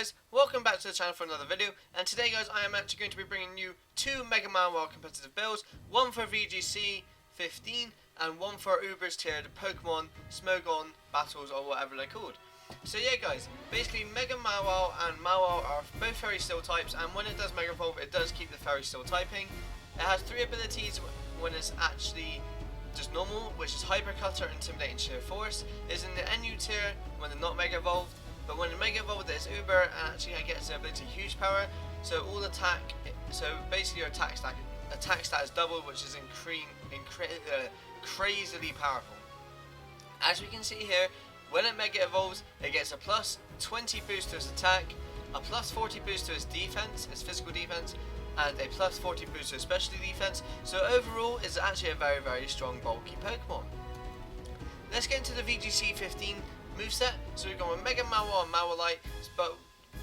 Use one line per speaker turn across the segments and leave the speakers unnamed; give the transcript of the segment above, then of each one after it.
guys, welcome back to the channel for another video, and today guys I am actually going to be bringing you two Mega Mawile competitive builds, one for VGC 15 and one for UBERS tiered Pokemon Smogon battles or whatever they're called. So yeah guys, basically Mega Mawile and Mawile are both Fairy Steel types, and when it does Mega Evolve it does keep the Fairy Steel typing. It has three abilities when it's actually just normal, which is Hyper Cutter, Intimidate and Sheer Force. It's in the NU tier when they're not Mega Evolved. But when Mega Evolved there's Uber, and actually it gets the ability Huge Power, so all attack, so basically your attack stat is doubled, which is crazily powerful. As we can see here, when it Mega Evolves, it gets a plus 20 boost to its attack, a plus 40 boost to its defense, its physical defense, and a plus 40 boost to its specialty defense, so overall it's actually a very strong bulky Pokemon. Let's get into the VGC 15 moveset. So we've got a Mega Mawile and Mawile, but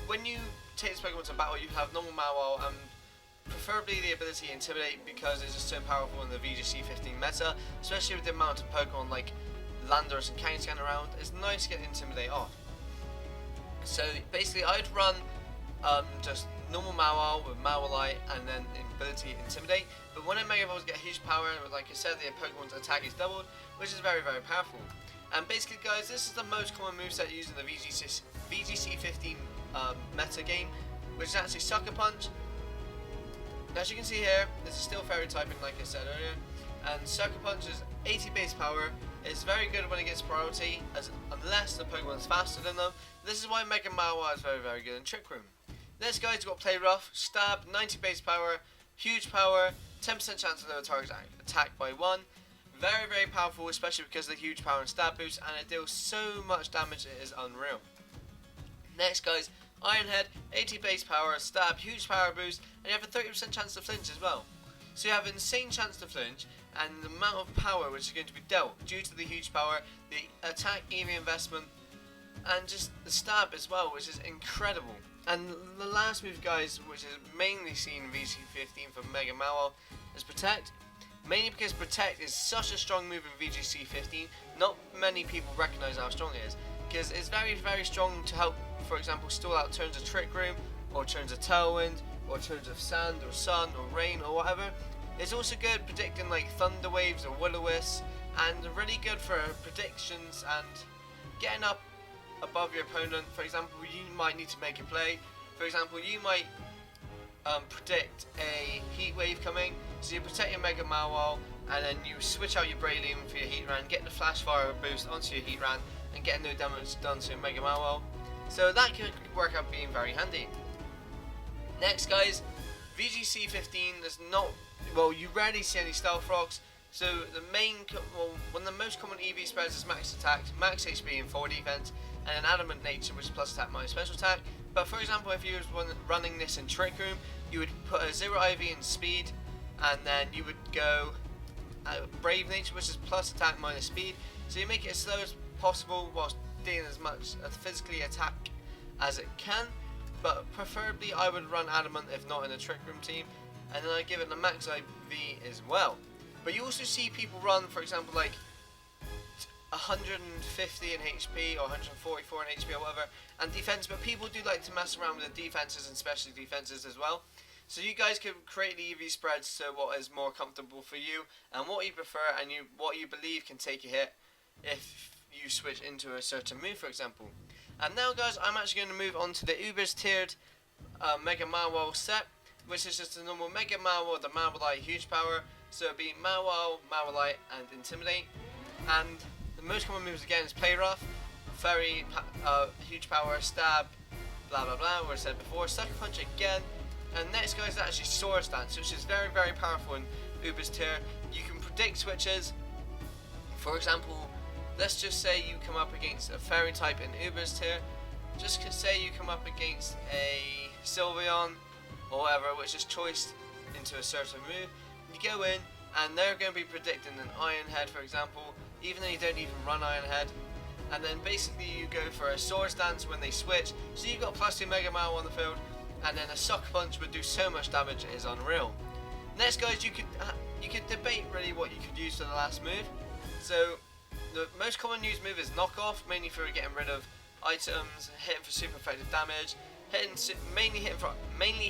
when you take this Pokemon to battle you have normal Mawile and preferably the ability Intimidate, because it's just so powerful in the VGC 15 meta, especially with the amount of Pokemon like Landorus and Kangaskhan around. It's nice to get Intimidate off. So basically I'd run just normal Mawile with Mawile and then ability Intimidate, but when it Mega Evolves get huge power, like I said, the Pokemon's attack is doubled, which is very powerful. And basically guys, this is the most common moveset used in the VGC 15 meta game, which is actually Sucker Punch. As you can see here, this is still Fairy typing like I said earlier, and Sucker Punch is 80 base power. It's very good when it gets priority, unless the Pokemon is faster than them. This is why Mega Mawile is very good in Trick Room. Next guys, we've got Play Rough, Stab, 90 base power, Huge Power, 10% chance to lower target's attack by 1. Very powerful, especially because of the Huge Power and Stab boost, and it deals so much damage it is unreal. Next guys, Iron Head, 80 base power, Stab, Huge Power boost, and you have a 30% chance to flinch as well. So you have an insane chance to flinch, and the amount of power which is going to be dealt due to the Huge Power, the attack EV investment, and just the Stab as well, which is incredible. And the last move guys, which is mainly seen in VGC 15 for Mega Mawile, is Protect. Mainly because Protect is such a strong move in VGC 15, not many people recognise how strong it is. Because it's very strong to help, for example, stall out turns of Trick Room, or turns of Tailwind, or turns of Sand, or Sun, or Rain, or whatever. It's also good predicting like Thunder Waves or Will-O-Wisps, and really good for predictions and getting up above your opponent. For example, you might need to make a play. For example, you might predict a Heat Wave coming, so you protect your Mega Mawile and then you switch out your Breloom for your Heatran, getting the Flash Fire boost onto your Heatran and getting no damage done to your Mega Mawile. So that could work out being very handy. Next guys, VGC 15, there's not, well, you rarely see any Stealth Rocks, so the main, one of the most common EV spreads is Max Attack, Max HP and 4 defense, and an Adamant Nature, which is plus attack minus special attack. But for example, if you were running this in Trick Room, you would put a 0 IV in speed, and then you would go Brave Nature, which is plus attack minus speed, so you make it as slow as possible whilst dealing as much physically attack as it can. But preferably I would run Adamant if not in a Trick Room team, and then I give it a max IV as well. But you also see people run, for example, like 150 in HP or 144 in HP or whatever, and defense, but people do like to mess around with the defenses and special defenses as well. So you guys can create the EV spreads to what is more comfortable for you and what you prefer, and what you believe can take a hit if you switch into a certain move, for example. And now guys, I'm actually going to move on to the UBERS tiered Mega Mawile set, which is just a normal Mega Mawile with the Mawile Huge Power. So it'll be Mawile, Mawile and Intimidate. And the most common moves again is Play Rough, Fairy, Huge Power, Stab, blah what I said before, Sucker Punch again. And next guys is actually Swords Dance, which is very powerful in UBERS tier. You can predict switches. For example, let's just say you come up against a Fairy type in UBERS tier. Just say you come up against a Sylveon or whatever, which is choiced into a certain move. You go in and they're going to be predicting an Iron Head, for example, even though you don't even run Iron Head. And then basically you go for a Swords Dance when they switch, so you've got plus 2 Mega Mawile on the field, and then a Sucker Punch would do so much damage it is unreal. Next guys, you could debate really what you could use for the last move. So the most common used move is Knock Off, mainly for getting rid of items, hitting for super effective damage, mainly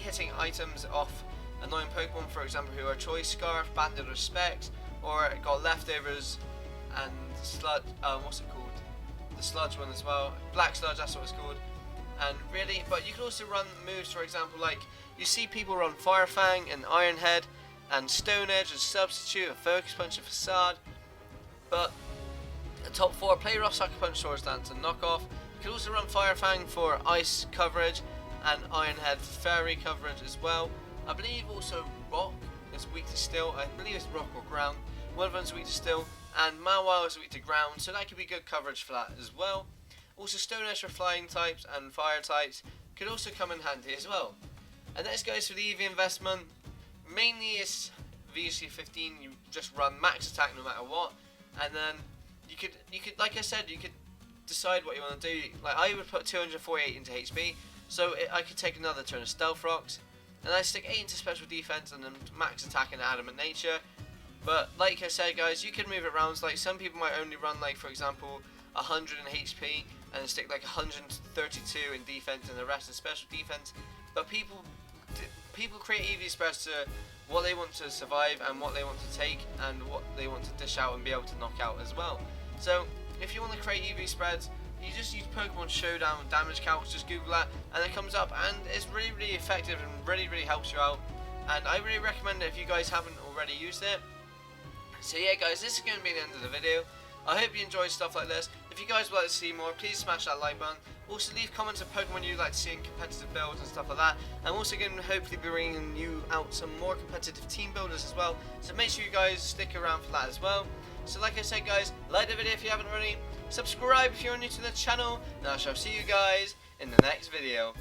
hitting items off annoying Pokemon, for example, who are Choice Scarf, Bandit, or Specs, or got Leftovers and Sludge. What's it called? The Sludge one as well. Black Sludge, that's what it's called. And really, but you can also run moves, for example, like you see people run Fire Fang and Iron Head and Stone Edge as Substitute, and Focus Punch and Facade. But the top 4 play Rough Sucker Punch, Swords Dance, and Knockoff. You can also run Fire Fang for Ice coverage and Iron Head for Fairy coverage as well. I believe also Rock is weak to Steel. I believe it's Rock or Ground. One of them's weak to Steel, and Mawile is weak to Ground, so that could be good coverage for that as well. Also, Stone Edge for flying types and fire types could also come in handy as well. And next goes for the EV investment. Mainly it's VGC 15, you just run max attack no matter what. And then you could like I said, you could decide what you want to do. Like I would put 248 into HP, so I could take another turn of Stealth Rocks. And I stick 8 into Special Defense and then max attack and Adamant Nature. But like I said guys, you can move it around. Like some people might only run, like for example, 100 in HP and then stick like 132 in defense and the rest in special defense. But people create EV spreads to what they want to survive and what they want to take and what they want to dish out and be able to knock out as well. So if you want to create EV spreads, you just use Pokemon Showdown damage calcs, just Google that and it comes up, and it's really effective and really helps you out. And I really recommend it if you guys haven't already used it. So yeah guys, this is going to be the end of the video. I hope you enjoyed stuff like this. If you guys would like to see more, please smash that like button. Also leave comments of Pokemon you'd like to see in competitive builds and stuff like that. I'm also going to hopefully be bringing you out some more competitive team builders as well. So make sure you guys stick around for that as well. So like I said guys, like the video if you haven't already. Subscribe if you're new to the channel. And I shall see you guys in the next video.